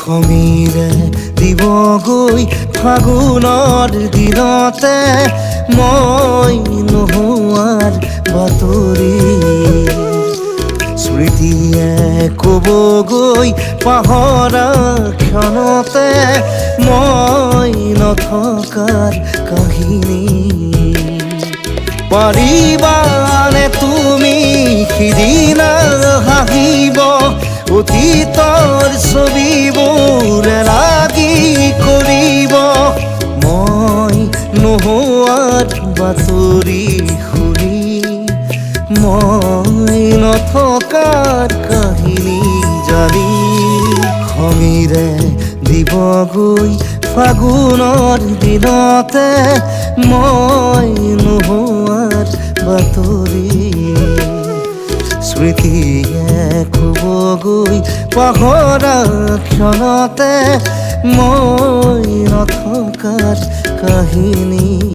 খঙিৰে দিবগৈ ফাগুনৰ দিনতে মই নোহোৱাৰ বাতৰি স্মৃতিয়ে ক'বগৈ পাহৰা ক্ষণতে মই নথকাৰ কাহিনী পাৰিবানে তুমি সিদিনা হাঁহিব অতীতৰ ছবিবোৰ লাগি কৰিব মই নোহোৱাৰ বাতৰি শুনি মই নথকাৰ কাহিনী জানি খঙিৰে দিবগৈ ফাগুনৰ দিনতে মই নোহোৱাৰ বাতৰি স্মৃতিয়ে ক'বগৈ পাহৰা ক্ষণতে মই নথকাৰ কাহিনী।